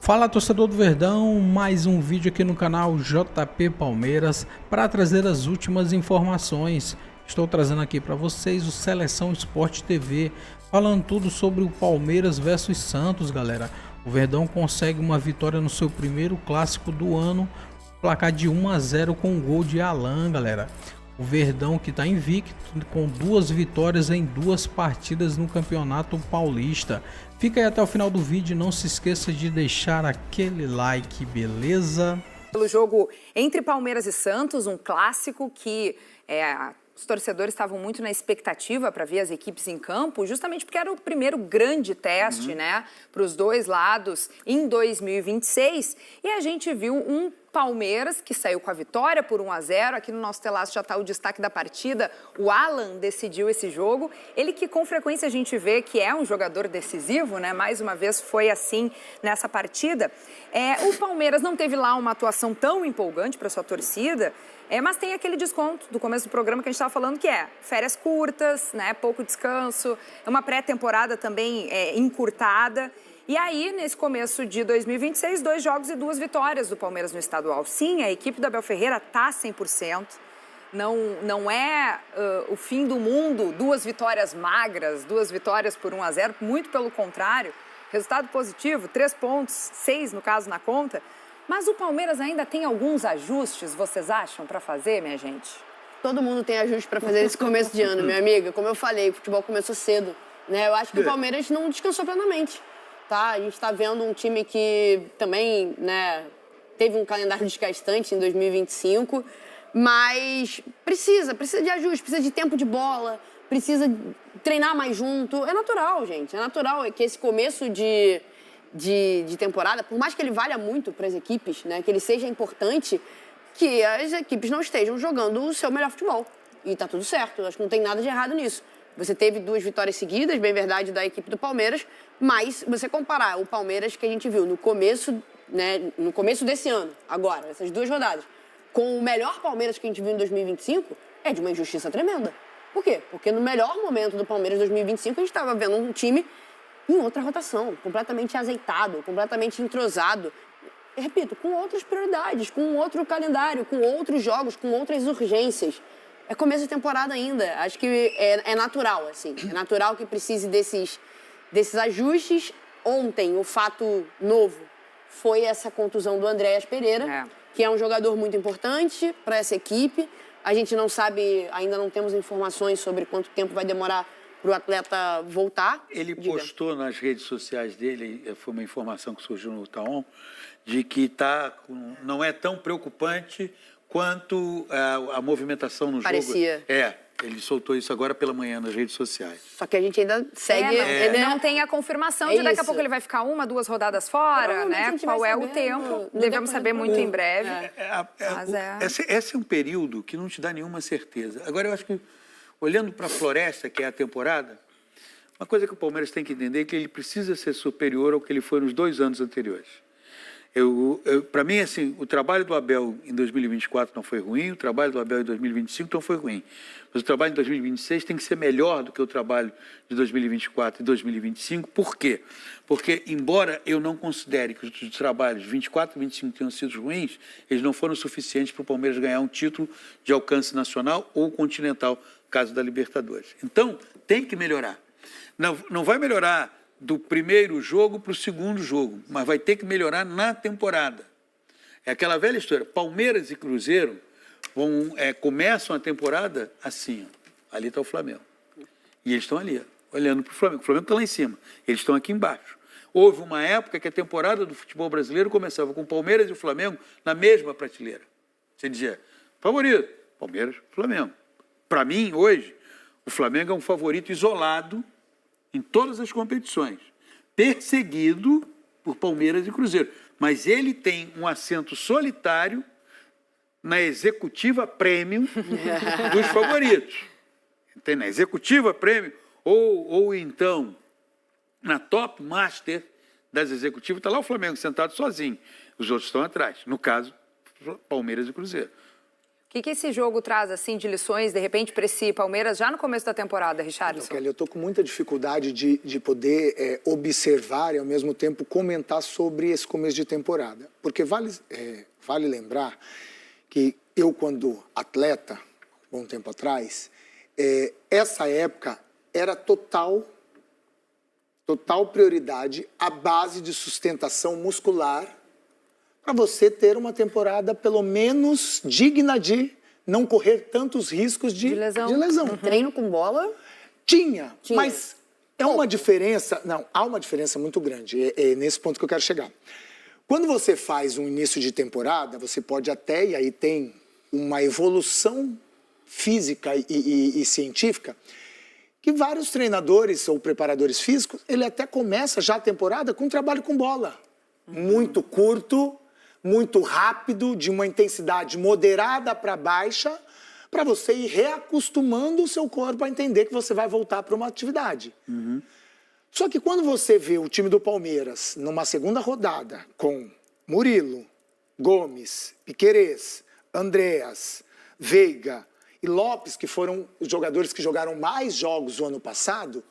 Fala, torcedor do Verdão, mais um vídeo aqui no canal JP Palmeiras para trazer as últimas informações. Estou trazendo aqui para vocês o Seleção Sport TV, falando tudo sobre o Palmeiras versus Santos, galera. O Verdão consegue uma vitória no seu primeiro clássico do ano, placar de 1-0 com um gol de Alan, galera. O Verdão que está invicto com 2 vitórias em 2 partidas no Campeonato Paulista. Fica aí até o final do vídeo e não se esqueça de deixar aquele like, beleza? Pelo jogo entre Palmeiras e Santos, um clássico que os torcedores estavam muito na expectativa para ver as equipes em campo, justamente porque era o primeiro grande teste, né, para os dois lados em 2026. E a gente viu um Palmeiras que saiu com a vitória por 1-0. Aqui no nosso telaço já está o destaque da partida. O Alan decidiu esse jogo. Ele que com frequência a gente vê que é um jogador decisivo, né? Mais uma vez foi assim nessa partida. O Palmeiras não teve lá uma atuação tão empolgante para sua torcida, mas tem aquele desconto do começo do programa que a gente estava falando, que é férias curtas, né? Pouco descanso, uma pré-temporada também encurtada. E aí, nesse começo de 2026, 2 jogos e 2 vitórias do Palmeiras no estadual. Sim, a equipe do Abel Ferreira está 100%. Não é o fim do mundo, 2 vitórias magras, 2 vitórias por 1-0. Muito pelo contrário. Resultado positivo, 3 pontos, 6 no caso na conta. Mas o Palmeiras ainda tem alguns ajustes, vocês acham, para fazer, minha gente? Todo mundo tem ajuste para fazer nesse começo de ano, minha amiga. Como eu falei, o futebol começou cedo, né? Eu acho que o Palmeiras não descansou plenamente. Tá? A gente está vendo um time que também, né, teve um calendário desgastante em 2025, mas precisa de ajuste, precisa de tempo de bola, precisa treinar mais junto. É natural, gente, é natural que esse começo de temporada, por mais que ele valha muito para as equipes, né, que ele seja importante, que as equipes não estejam jogando o seu melhor futebol. E tá tudo certo, acho que não tem nada de errado nisso. Você teve 2 vitórias seguidas, bem verdade, da equipe do Palmeiras, mas você comparar o Palmeiras que a gente viu no começo, né, no começo desse ano, agora, essas 2 rodadas, com o melhor Palmeiras que a gente viu em 2025, é de uma injustiça tremenda. Por quê? Porque no melhor momento do Palmeiras 2025, a gente estava vendo um time em outra rotação, completamente azeitado, completamente entrosado. E, repito, com outras prioridades, com outro calendário, com outros jogos, com outras urgências. É começo de temporada ainda. Acho que é natural, assim. É natural que precise desses ajustes. Ontem, o fato novo foi essa contusão do Andréas Pereira, que é um jogador muito importante para essa equipe. A gente não sabe, ainda não temos informações sobre quanto tempo vai demorar para o atleta voltar. Ele postou nas redes sociais dele, foi uma informação que surgiu no Taon, de que não é tão preocupante quanto a movimentação no Parecia. Jogo. Ele soltou isso agora pela manhã nas redes sociais. Só que a gente ainda segue... Não tem a confirmação de daqui a pouco ele vai ficar 1, 2 rodadas fora, né? Qual é o tempo? Devemos saber muito em breve. Esse é um período que não te dá nenhuma certeza. Agora, eu acho que, olhando para a Floresta, que é a temporada, uma coisa que o Palmeiras tem que entender é que ele precisa ser superior ao que ele foi nos 2 anos anteriores. Para mim, assim, o trabalho do Abel em 2024 não foi ruim, o trabalho do Abel em 2025 não foi ruim. Mas o trabalho em 2026 tem que ser melhor do que o trabalho de 2024 e 2025. Por quê? Porque, embora eu não considere que os trabalhos de 24 e 25 tenham sido ruins, eles não foram suficientes para o Palmeiras ganhar um título de alcance nacional ou continental, caso da Libertadores. Então, tem que melhorar. Não vai melhorar do primeiro jogo para o segundo jogo, mas vai ter que melhorar na temporada. É aquela velha história, Palmeiras e Cruzeiro começam a temporada assim, ó. Ali está o Flamengo. E eles estão ali, ó, olhando para o Flamengo. O Flamengo está lá em cima, eles estão aqui embaixo. Houve uma época que a temporada do futebol brasileiro começava com o Palmeiras e o Flamengo na mesma prateleira. Você dizia, favorito, Palmeiras, Flamengo. Para mim, hoje, o Flamengo é um favorito isolado em todas as competições, perseguido por Palmeiras e Cruzeiro. Mas ele tem um assento solitário na executiva premium dos favoritos. Tem na executiva premium ou então na top master das executivas, está lá o Flamengo sentado sozinho. Os outros estão atrás. No caso, Palmeiras e Cruzeiro. que esse jogo traz, assim, de lições, de repente, para esse Palmeiras já no começo da temporada, Richarlison? Então, Kelly, eu estou com muita dificuldade de poder observar e, ao mesmo tempo, comentar sobre esse começo de temporada. Porque vale lembrar que eu, quando atleta, um bom tempo atrás, essa época era total prioridade a base de sustentação muscular para você ter uma temporada pelo menos digna de não correr tantos riscos de lesão. Treino com bola? Tinha, mas é uma diferença... Não, há uma diferença muito grande. É nesse ponto que eu quero chegar. Quando você faz um início de temporada, você pode até, e aí tem uma evolução física e científica, que vários treinadores ou preparadores físicos, ele até começa já a temporada com um trabalho com bola. Muito curto, muito rápido, de uma intensidade moderada para baixa, para você ir reacostumando o seu corpo a entender que você vai voltar para uma atividade. Só que quando você vê o time do Palmeiras numa segunda rodada com Murilo, Gomes, Piquerez, Andreas, Veiga e Lopes, que foram os jogadores que jogaram mais jogos o ano passado,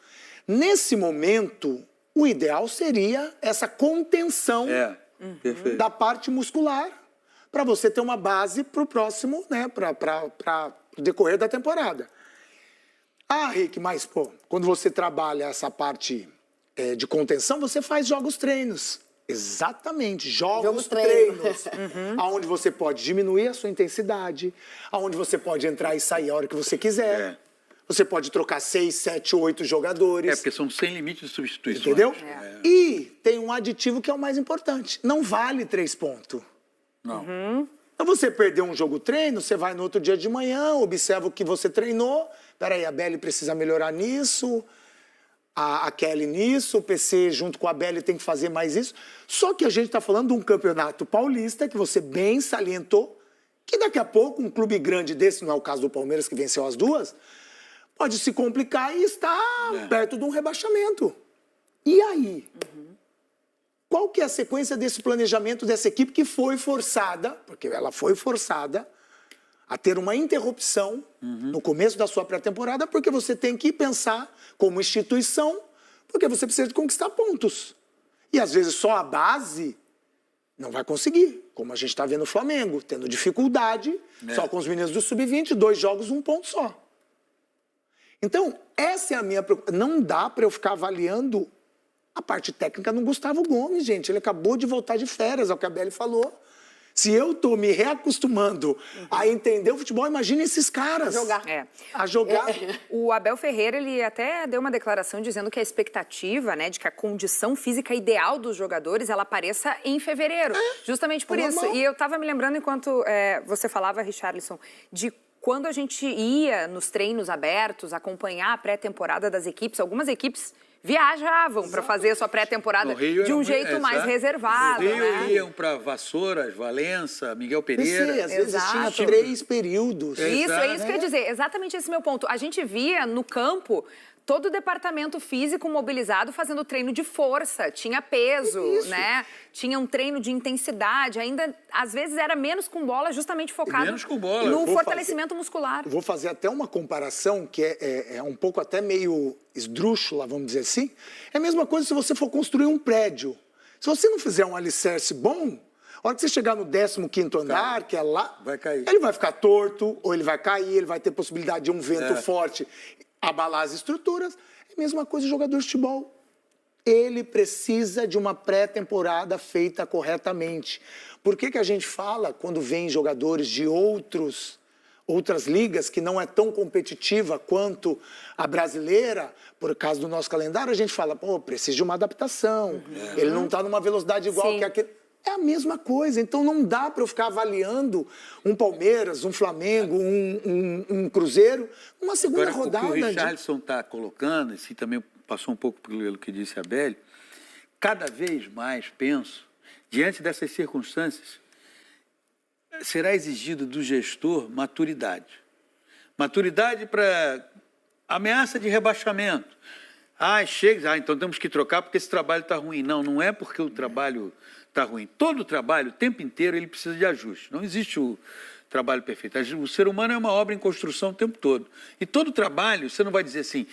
nesse momento, o ideal seria essa contenção da parte muscular para você ter uma base para o próximo, né, para o decorrer da temporada. Ah, Rick, mas, quando você trabalha essa parte de contenção, você faz jogos-treinos. Exatamente, jogos-treinos. Onde você pode diminuir a sua intensidade, onde você pode entrar e sair a hora que você quiser. Você pode trocar 6, 7, 8 jogadores. Porque são sem limite de substituições. Entendeu? E tem um aditivo que é o mais importante. Não vale 3 pontos. Não. Então você perdeu um jogo-treino, você vai no outro dia de manhã, observa o que você treinou. Peraí, a Belly precisa melhorar nisso, a Kelly nisso, o PC junto com a Belly tem que fazer mais isso. Só que a gente está falando de um campeonato paulista, que você bem salientou, que daqui a pouco um clube grande desse, não é o caso do Palmeiras que venceu as duas, pode se complicar e estar perto de um rebaixamento. E aí? Qual que é a sequência desse planejamento dessa equipe que foi forçada, porque ela foi forçada, a ter uma interrupção no começo da sua pré-temporada, porque você tem que pensar como instituição, porque você precisa de conquistar pontos. E às vezes só a base não vai conseguir, como a gente está vendo o Flamengo, tendo dificuldade, só com os meninos do Sub-20, 2 jogos, 1 ponto só. Então, essa é a minha preocupação. Não dá para eu ficar avaliando a parte técnica no Gustavo Gomes, gente. Ele acabou de voltar de férias, é o que a Belly falou. Se eu estou me reacostumando a entender o futebol, imagine esses caras. A jogar. O Abel Ferreira, ele até deu uma declaração dizendo que a expectativa, né, de que a condição física ideal dos jogadores, ela apareça em fevereiro. Justamente por isso. E eu estava me lembrando, enquanto você falava, Richarlison, de quando a gente ia nos treinos abertos, acompanhar a pré-temporada das equipes, algumas equipes viajavam para fazer a sua pré-temporada de um jeito mais reservado. No Rio iam para Vassouras, Valença, Miguel Pereira. Às vezes tinha 3 períodos. Isso, é isso que eu ia dizer. Exatamente esse meu ponto. A gente via no campo todo o departamento físico mobilizado fazendo treino de força, tinha peso, né? Tinha um treino de intensidade, ainda às vezes era menos com bola, justamente focado no fortalecimento muscular. Vou fazer até uma comparação que é um pouco até meio esdrúxula, vamos dizer assim. É a mesma coisa se você for construir um prédio. Se você não fizer um alicerce bom, a hora que você chegar no 15º andar, que é lá, vai cair. Ele vai ficar torto, ou ele vai cair, ele vai ter possibilidade de um vento forte abalar as estruturas. É a mesma coisa o jogador de futebol. Ele precisa de uma pré-temporada feita corretamente. Por que a gente fala, quando vem jogadores de outras ligas, que não é tão competitiva quanto a brasileira, por causa do nosso calendário, a gente fala, precisa de uma adaptação. Ele não está numa velocidade igual que aquele... É a mesma coisa, então não dá para eu ficar avaliando um Palmeiras, um Flamengo, um Cruzeiro, uma segunda rodada. O que o Richarlison está colocando, e também passou um pouco pelo que disse a Belly, cada vez mais penso, diante dessas circunstâncias, será exigido do gestor maturidade. Maturidade para ameaça de rebaixamento. Então temos que trocar porque esse trabalho está ruim. Não é porque o trabalho está ruim. Todo o trabalho, o tempo inteiro, ele precisa de ajuste. Não existe trabalho perfeito. O ser humano é uma obra em construção o tempo todo. E todo trabalho, você não vai dizer assim,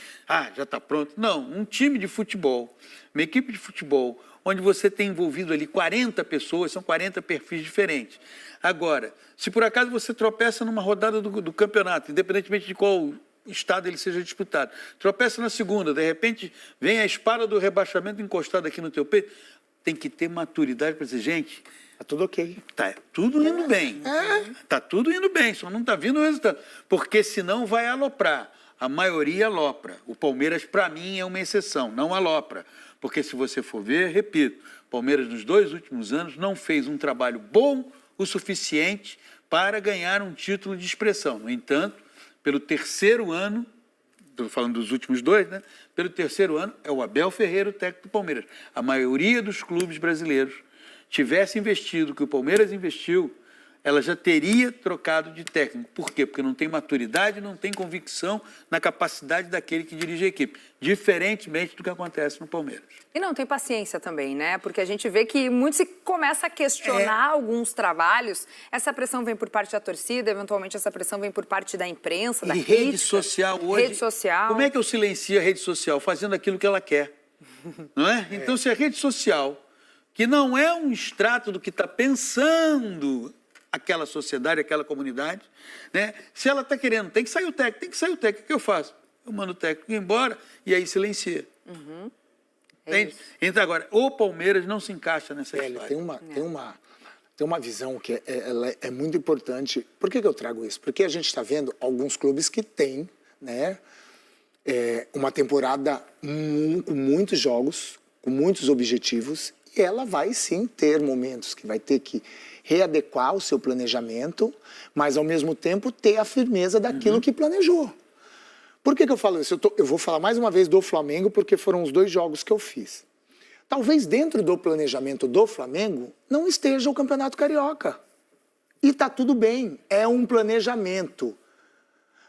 já está pronto. Não, um time de futebol, uma equipe de futebol, onde você tem envolvido ali 40 pessoas, são 40 perfis diferentes. Agora, se por acaso você tropeça numa rodada do campeonato, independentemente de qual estado ele seja disputado, tropeça na segunda, de repente vem a espada do rebaixamento encostada aqui no teu peito, tem que ter maturidade para dizer, gente, tá tudo ok. Tá tudo indo bem. Tá tudo indo bem, só não está vindo o resultado. Porque senão vai aloprar. A maioria alopra. O Palmeiras, para mim, é uma exceção, não alopra. Porque se você for ver, repito, o Palmeiras nos 2 últimos anos não fez um trabalho bom o suficiente para ganhar um título de expressão. No entanto, pelo 3º ano, estou falando dos últimos 2, né? Pelo 3º ano, é o Abel Ferreira, o técnico do Palmeiras. A maioria dos clubes brasileiros tivesse investido o que o Palmeiras investiu, ela já teria trocado de técnico. Por quê? Porque não tem maturidade, não tem convicção na capacidade daquele que dirige a equipe. Diferentemente do que acontece no Palmeiras. E não tem paciência também, né? Porque a gente vê que muito se começa a questionar alguns trabalhos. Essa pressão vem por parte da torcida, eventualmente essa pressão vem por parte da imprensa, da crítica. Rede social hoje. Rede social. Como é que eu silencio a rede social? Fazendo aquilo que ela quer. Não é? Então, se a rede social, que não é um extrato do que está pensando aquela sociedade, aquela comunidade, né? Se ela está querendo, tem que sair o técnico, o que eu faço? Eu mando o técnico embora e aí silencia. Então, agora, o Palmeiras não se encaixa nessa história. Tem uma visão que ela é muito importante. Por que eu trago isso? Porque a gente está vendo alguns clubes que têm, né, uma temporada com muitos jogos, com muitos objetivos, e ela vai sim ter momentos que vai ter que readequar o seu planejamento, mas ao mesmo tempo ter a firmeza daquilo que planejou. Por que eu falo isso? Eu vou falar mais uma vez do Flamengo, porque foram os 2 jogos que eu fiz. Talvez dentro do planejamento do Flamengo não esteja o Campeonato Carioca. E está tudo bem, é um planejamento.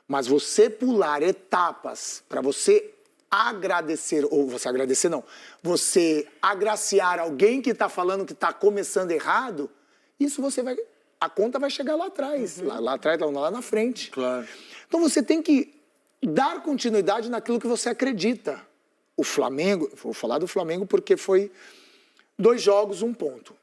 Mas você pular etapas para você agradecer, ou você agradecer não, você agraciar alguém que está falando que está começando errado, isso a conta vai chegar lá atrás, lá atrás, lá na frente. Claro. Então você tem que dar continuidade naquilo que você acredita. O Flamengo, vou falar do Flamengo porque foi 2 jogos, 1 ponto.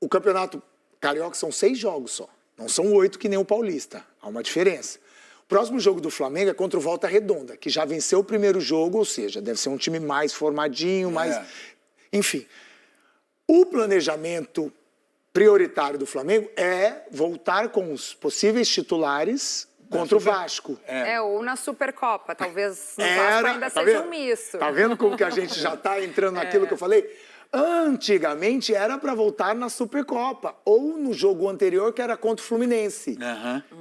O Campeonato Carioca são 6 jogos só, não são 8 que nem o Paulista, há uma diferença. O próximo jogo do Flamengo é contra o Volta Redonda, que já venceu o primeiro jogo, ou seja, deve ser um time mais formadinho, mais... Enfim, o planejamento prioritário do Flamengo é voltar com os possíveis titulares contra o Vasco. Ou na Supercopa, talvez no Vasco ainda seja um misto. Tá vendo como que a gente já está entrando naquilo que eu falei? Antigamente era para voltar na Supercopa, ou no jogo anterior que era contra o Fluminense,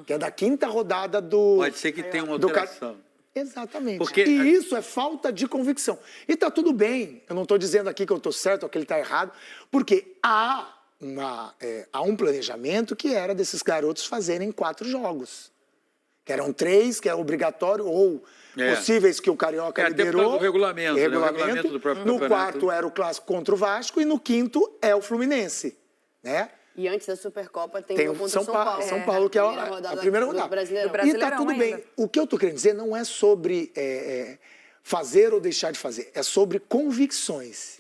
que é da 5ª rodada do... Pode ser que tenha uma alteração. Exatamente. E isso é falta de convicção. E tá tudo bem, eu não estou dizendo aqui que eu estou certo ou que ele está errado, porque há um planejamento que era desses garotos fazerem 4 jogos. Que eram 3, que é obrigatório, ou possíveis que o Carioca liberou. O regulamento, né? O regulamento do próprio no campeonato. 4º era o clássico contra o Vasco e no 5º é o Fluminense, né? E antes da Supercopa tem o contra São Paulo. São Paulo, que é a primeira rodada. E tá tudo bem. O que eu tô querendo dizer não é sobre fazer ou deixar de fazer, é sobre convicções.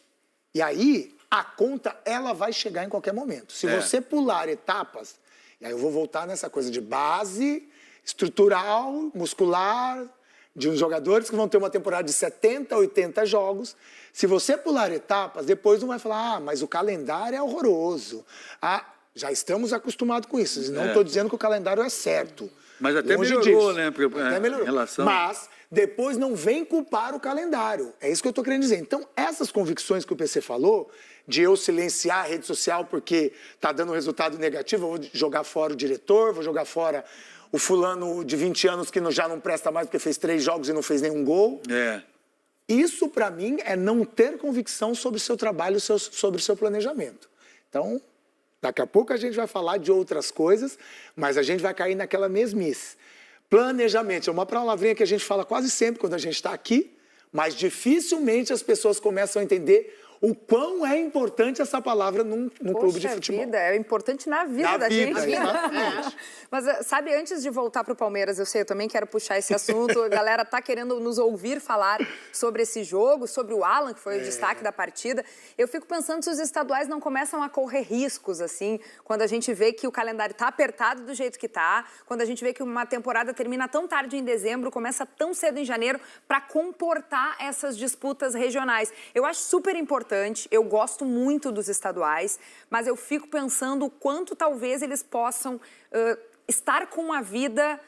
E aí, a conta, ela vai chegar em qualquer momento. Se você pular etapas, e aí eu vou voltar nessa coisa de base estrutural, muscular, de uns jogadores que vão ter uma temporada de 70, 80 jogos. Se você pular etapas, depois não vai falar, mas o calendário é horroroso. Já estamos acostumados com isso. Não estou dizendo que o calendário é certo. Mas até melhorou, né? Até melhorou. Relação... Mas depois não vem culpar o calendário. É isso que eu estou querendo dizer. Então, essas convicções que o PC falou, de eu silenciar a rede social porque está dando resultado negativo, eu vou jogar fora o diretor, vou jogar fora o fulano de 20 anos que já não presta mais porque fez 3 jogos e não fez nenhum gol. Isso, para mim, é não ter convicção sobre o seu trabalho, sobre o seu planejamento. Então, daqui a pouco a gente vai falar de outras coisas, mas a gente vai cair naquela mesmice. Planejamento é uma palavrinha que a gente fala quase sempre quando a gente está aqui, mas dificilmente as pessoas começam a entender o quão é importante essa palavra num clube de futebol. Vida, é importante na vida da gente. Exatamente. Mas, sabe, antes de voltar para o Palmeiras, eu sei, eu também quero puxar esse assunto. A galera tá querendo nos ouvir falar sobre esse jogo, sobre o Alan, que foi o destaque da partida. Eu fico pensando se os estaduais não começam a correr riscos, assim, quando a gente vê que o calendário tá apertado do jeito que tá, quando a gente vê que uma temporada termina tão tarde em dezembro, começa tão cedo em janeiro, para comportar essas disputas regionais. Eu acho super importante, eu gosto muito dos estaduais, mas eu fico pensando o quanto talvez eles possam estar com a vida,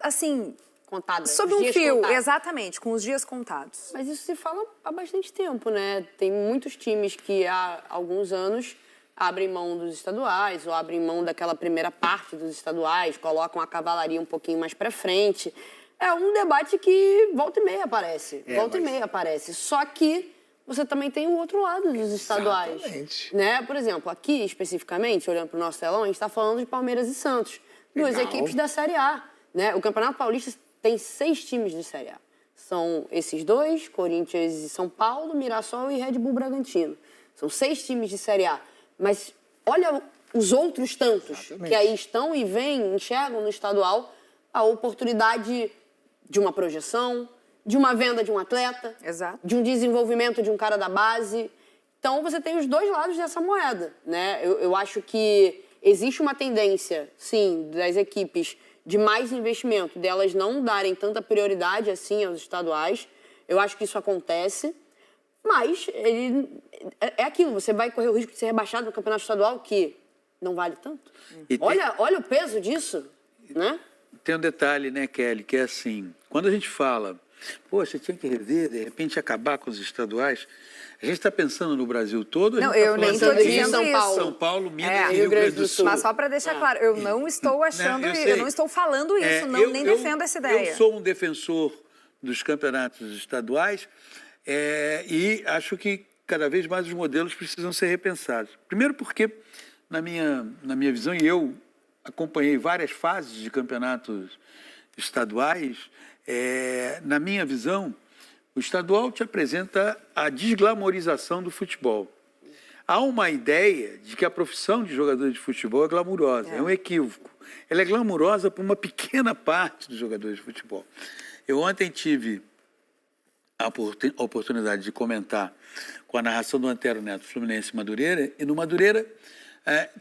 assim... Contada. Sob um fio, exatamente, com os dias contados. Mas isso se fala há bastante tempo, né? Tem muitos times que há alguns anos abrem mão dos estaduais ou abrem mão daquela primeira parte dos estaduais, colocam a cavalaria um pouquinho mais pra frente. É um debate que volta e meia aparece. Volta e meia aparece. Só que você também tem o outro lado dos estaduais. Exatamente. Né? Por exemplo, aqui especificamente, olhando para o nosso telão, a gente está falando de Palmeiras e Santos. Duas equipes da Série A. Né? O Campeonato Paulista tem 6 times de Série A. São esses dois, Corinthians e São Paulo, Mirassol e Red Bull Bragantino. São 6 times de Série A. Mas olha os outros tantos que aí estão e enxergam no estadual a oportunidade de uma projeção, de uma venda de um atleta, de um desenvolvimento de um cara da base. Então, você tem os dois lados dessa moeda, né? Eu acho que existe uma tendência, sim, das equipes de mais investimento, delas não darem tanta prioridade assim aos estaduais. Eu acho que isso acontece, mas é aquilo, você vai correr o risco de ser rebaixado no campeonato estadual, que não vale tanto. Olha o peso disso, né? Tem um detalhe, né, Kelly, que é assim, quando a gente fala, poxa, tinha que rever, de repente acabar com os estaduais, a gente está pensando no Brasil todo? Não, eu nem estou dizendo São Paulo. São Paulo, Minas e Rio Grande do Sul. Mas só para deixar claro, eu não estou achando isso, eu não estou falando isso, nem defendo essa ideia. Eu sou um defensor dos campeonatos estaduais e acho que cada vez mais os modelos precisam ser repensados. Primeiro porque, na minha visão, e eu acompanhei várias fases de campeonatos estaduais, na minha visão, o estadual te apresenta a desglamorização do futebol. Há uma ideia de que a profissão de jogador de futebol é glamurosa, é um equívoco. Ela é glamurosa para uma pequena parte dos jogadores de futebol. Eu ontem tive a oportunidade de comentar com a narração do Antero Neto, Fluminense e Madureira, e no Madureira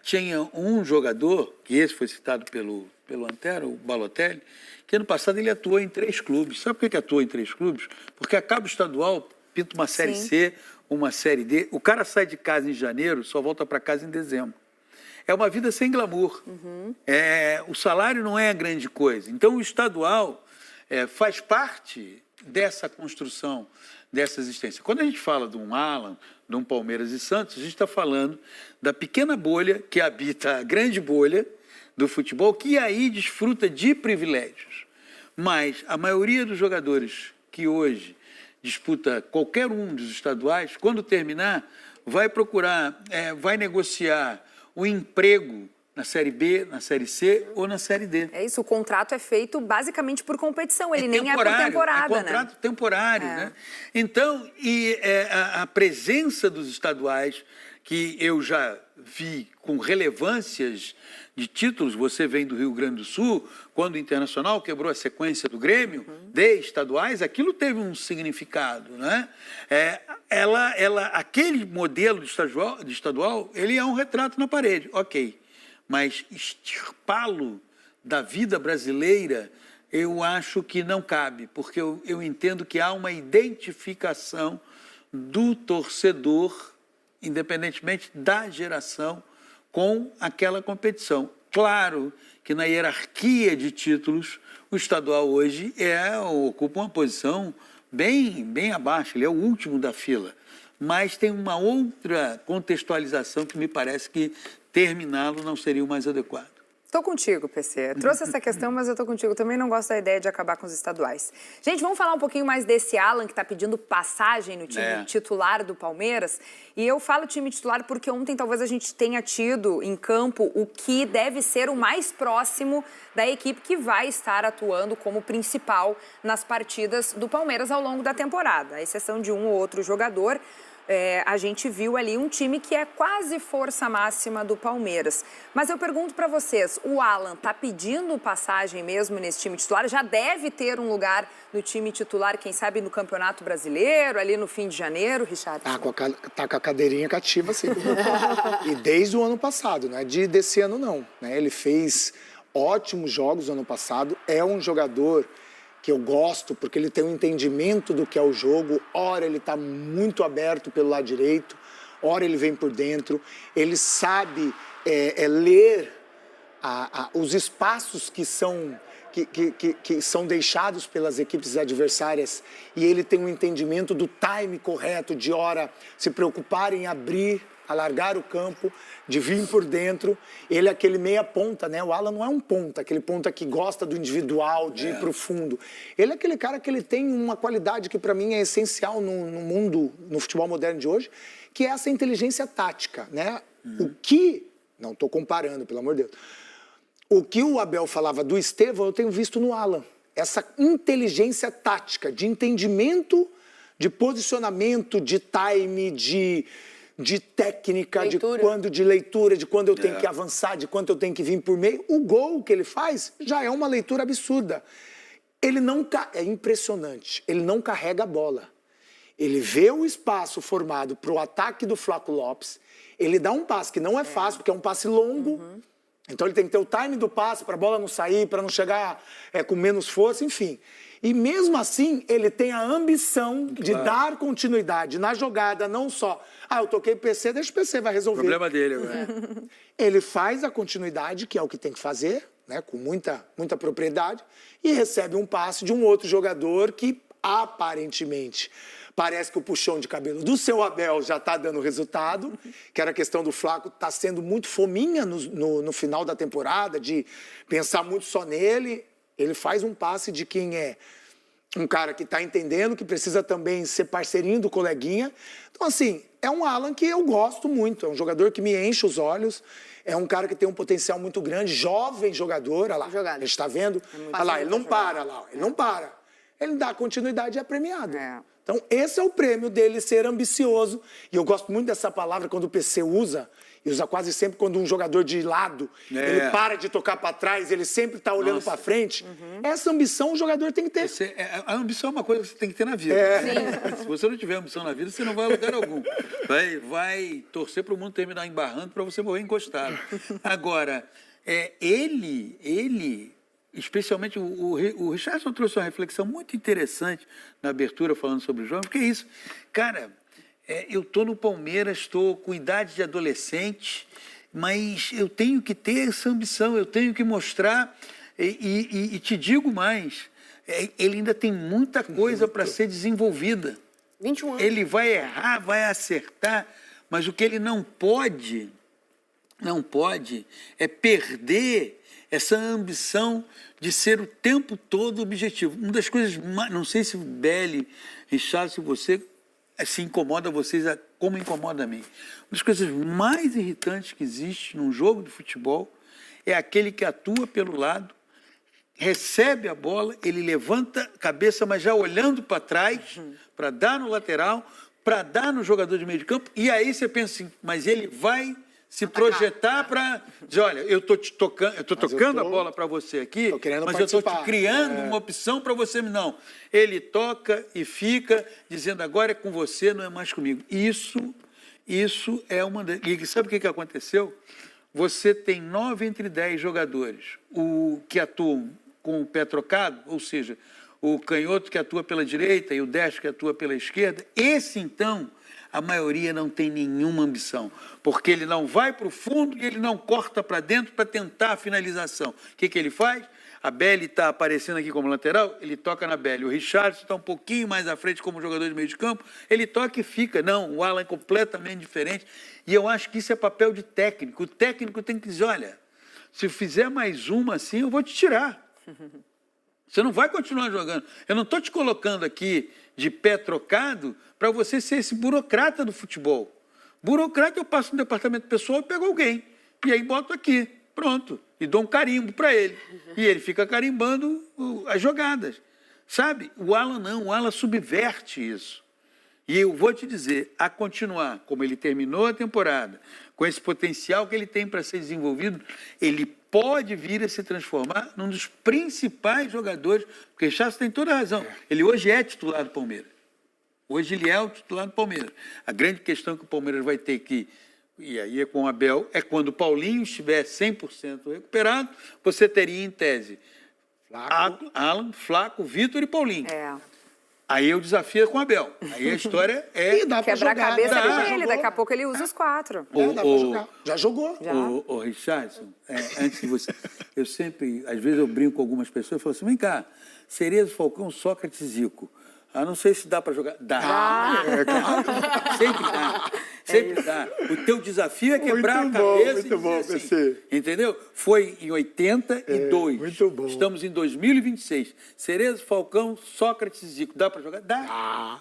tinha um jogador, que esse foi citado pelo Antero, o Balotelli, que ano passado ele atuou em 3 clubes. Sabe por que atuou em 3 clubes? Porque acaba o estadual, pinta uma Série C, uma Série D. O cara sai de casa em janeiro, só volta para casa em dezembro. É uma vida sem glamour. O salário não é a grande coisa. Então, o estadual faz parte dessa construção, dessa existência. Quando a gente fala de um Alan, de um Palmeiras e Santos, a gente está falando da pequena bolha que habita a grande bolha do futebol, que aí desfruta de privilégios. Mas a maioria dos jogadores que hoje disputa qualquer um dos estaduais, quando terminar, vai procurar, vai negociar o emprego na Série B, na Série C ou na Série D. É isso, o contrato é feito basicamente por competição, ele nem é por temporada, né? É contrato temporário, né? Então, a presença dos estaduais, que eu já vi com relevâncias de títulos, você vem do Rio Grande do Sul, quando o Internacional quebrou a sequência do Grêmio, de estaduais, aquilo teve um significado, né? Aquele modelo de estadual, ele é um retrato na parede, ok. Mas extirpá-lo da vida brasileira, eu acho que não cabe, porque eu entendo que há uma identificação do torcedor, independentemente da geração, com aquela competição. Claro que na hierarquia de títulos, o estadual hoje ocupa uma posição bem abaixo, ele é o último da fila. Mas tem uma outra contextualização que me parece que terminá-lo não seria o mais adequado. Estou contigo, PC. Trouxe essa questão, mas eu estou contigo. Também não gosto da ideia de acabar com os estaduais. Gente, vamos falar um pouquinho mais desse Alan, que está pedindo passagem no time titular do Palmeiras. E eu falo time titular porque ontem talvez a gente tenha tido em campo o que deve ser o mais próximo da equipe que vai estar atuando como principal nas partidas do Palmeiras ao longo da temporada, à exceção de um ou outro jogador. a gente viu ali um time que é quase força máxima do Palmeiras. Mas eu pergunto para vocês, o Alan tá pedindo passagem mesmo nesse time titular? Já deve ter um lugar no time titular, quem sabe no Campeonato Brasileiro, ali no fim de janeiro, Richard? Tá com a cadeirinha cativa, sim. E desde o ano passado, não é desse ano não, né? Ele fez ótimos jogos no ano passado, é um jogador que eu gosto, porque ele tem um entendimento do que é o jogo. Ora, ele está muito aberto pelo lado direito, ora ele vem por dentro, ele sabe ler os espaços que são deixados pelas equipes adversárias, e ele tem um entendimento do time correto, de hora se preocupar em abrir, alargar o campo, de vir por dentro. Ele é aquele meia ponta, né? O Alan não é um ponta, aquele ponta que gosta do individual, de ir pro fundo. Ele é aquele cara que ele tem uma qualidade que para mim é essencial no mundo, no futebol moderno de hoje, que é essa inteligência tática, né? O que, não estou comparando, pelo amor de Deus, o que o Abel falava do Estevão, eu tenho visto no Alan. Essa inteligência tática, de entendimento, de posicionamento, de time, de técnica, de leitura, de quando eu tenho que avançar, de quando eu tenho que vir por meio. O gol que ele faz já é uma leitura absurda. Ele não é impressionante, ele não carrega a bola. Ele vê o espaço formado para o ataque do Flaco Lopes, ele dá um passe que não é fácil, porque é um passe longo, então ele tem que ter o time do passe para a bola não sair, para não chegar com menos força, enfim. E mesmo assim, ele tem a ambição de dar continuidade na jogada, não só, eu toquei PC, deixa o PC, vai resolver. O problema dele agora. Ele faz a continuidade, que é o que tem que fazer, né, com muita propriedade, e recebe um passe de um outro jogador que, aparentemente, parece que o puxão de cabelo do seu Abel já está dando resultado, que era a questão do Flaco tá sendo muito fominha no final da temporada, de pensar muito só nele. Ele faz um passe de quem é um cara que está entendendo, que precisa também ser parceirinho do coleguinha. Então, assim, é um Alan que eu gosto muito, é um jogador que me enche os olhos, é um cara que tem um potencial muito grande, jovem jogador, olha lá, a gente está vendo, olha lá, ele não para, ele não para. Ele dá continuidade e é premiado. Então, esse é o prêmio dele, ser ambicioso. E eu gosto muito dessa palavra quando o PC usa, e usa quase sempre quando um jogador de lado, ele para de tocar para trás, ele sempre está olhando para frente. Essa ambição o jogador tem que ter. A ambição é uma coisa que você tem que ter na vida. Se você não tiver ambição na vida, você não vai a lugar algum. Vai torcer para o mundo terminar embarrando para você morrer encostado. Agora, ele especialmente o Richardson trouxe uma reflexão muito interessante na abertura falando sobre o jovem, porque é isso, cara, eu estou no Palmeiras, estou com idade de adolescente, mas eu tenho que ter essa ambição, eu tenho que mostrar, e te digo mais, ele ainda tem muita coisa para ser desenvolvida. 21 anos. Ele vai errar, vai acertar, mas o que ele não pode é perder essa ambição de ser o tempo todo objetivo. Uma das coisas, não sei se o Belli, Richard, se você se incomoda vocês, como incomoda a mim. Uma das coisas mais irritantes que existe num jogo de futebol é aquele que atua pelo lado, recebe a bola, ele levanta a cabeça, mas já olhando para trás, para dar no lateral, para dar no jogador de meio de campo, e aí você pensa assim, mas ele vai se projetar para dizer, olha, eu estou tocando a bola para você aqui, mas eu estou te criando uma opção para você. Não, ele toca e fica dizendo, agora é com você, não é mais comigo. Isso é uma... E sabe o que aconteceu? Você tem 9 entre 10 jogadores que atuam com o pé trocado, ou seja, o canhoto que atua pela direita e o destro que atua pela esquerda. Esse, então, a maioria não tem nenhuma ambição, porque ele não vai para o fundo e ele não corta para dentro para tentar a finalização. O que ele faz? A Belli está aparecendo aqui como lateral, ele toca na Belli. O Richardson está um pouquinho mais à frente como jogador de meio de campo, ele toca e fica. Não, o Alan é completamente diferente. E eu acho que isso é papel de técnico. O técnico tem que dizer, olha, se fizer mais uma assim, eu vou te tirar. Você não vai continuar jogando. Eu não estou te colocando aqui de pé trocado para você ser esse burocrata do futebol. Burocrata, eu passo no departamento pessoal e pego alguém. E aí boto aqui, pronto. E dou um carimbo para ele. E ele fica carimbando as jogadas. Sabe? O Alan não, o Alan subverte isso. E eu vou te dizer, a continuar como ele terminou a temporada, com esse potencial que ele tem para ser desenvolvido, ele pode vir a se transformar num dos principais jogadores, porque Chaves tem toda a razão. Ele hoje é titular do Palmeiras. Hoje ele é o titular do Palmeiras. A grande questão que o Palmeiras vai ter que, e aí é com o Abel, é quando o Paulinho estiver 100% recuperado, você teria em tese Alan, Flaco, Vitor e Paulinho. Aí o desafio é com o Abel. Aí a história é... E dá pra quebrar jogar. a cabeça Dá. dele, daqui a pouco ele usa os 4. Dá pra jogar. Já jogou. O Richardson, antes de você... Eu sempre, às vezes eu brinco com algumas pessoas e falo assim, vem cá, Cerezo, Falcão, Sócrates e Zico. Não sei se dá para jogar. Dá. Sempre dá. Sempre dá. O teu desafio é quebrar a cabeça. Muito bom, assim, PC. entendeu? Foi em 82. Muito bom. Estamos em 2026. Cerezo, Falcão, Sócrates e Zico. Dá para jogar? Dá.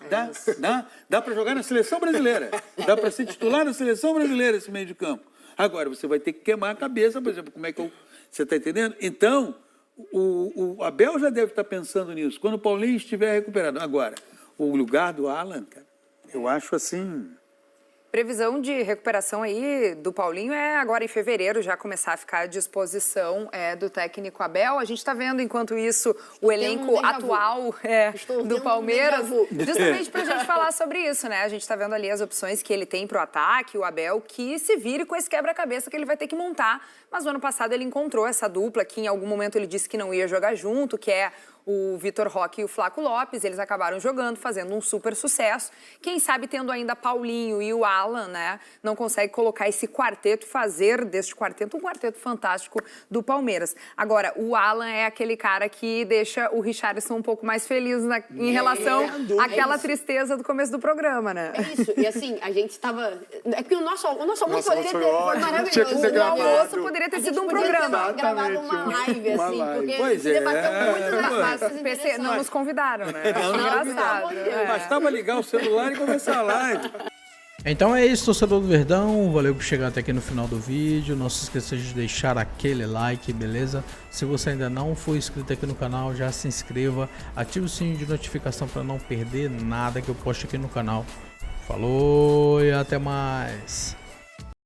Dá para jogar na seleção brasileira. Dá para ser titular na seleção brasileira esse meio de campo. Agora, você vai ter que queimar a cabeça, por exemplo, como é que você está entendendo? Então... O Abel já deve estar pensando nisso, quando o Paulinho estiver recuperado. Agora, o lugar do Alan, cara, eu acho assim... Previsão de recuperação aí do Paulinho é agora em fevereiro já começar a ficar à disposição do técnico Abel. A gente está vendo, enquanto isso, o elenco atual do Palmeiras. Justamente para a gente falar sobre isso, né? A gente está vendo ali as opções que ele tem para o ataque, o Abel, que se vire com esse quebra-cabeça que ele vai ter que montar. Mas no ano passado ele encontrou essa dupla que em algum momento ele disse que não ia jogar junto, que é o Vitor Roque e o Flaco Lopes. Eles acabaram jogando, fazendo um super sucesso. Quem sabe tendo ainda Paulinho e o Alan, né? Não consegue colocar esse quarteto, fazer deste quarteto um quarteto fantástico do Palmeiras. Agora, o Alan é aquele cara que deixa o Richarlison um pouco mais feliz em relação àquela tristeza do começo do programa, né? É isso. E assim, a gente estava... É que o nosso almoço poderia ter... Foi maravilhoso. tinha que ser O almoço poderia ter sido um programa. Gravado uma live, assim, porque Pois se debateu muito PC, não nos convidaram, né? Engraçado. Bastava ligar o celular e começar a live. Então é isso, torcedor do Verdão. Valeu por chegar até aqui no final do vídeo. Não se esqueça de deixar aquele like, beleza? Se você ainda não for inscrito aqui no canal, já se inscreva. Ative o sininho de notificação para não perder nada que eu posto aqui no canal. Falou e até mais.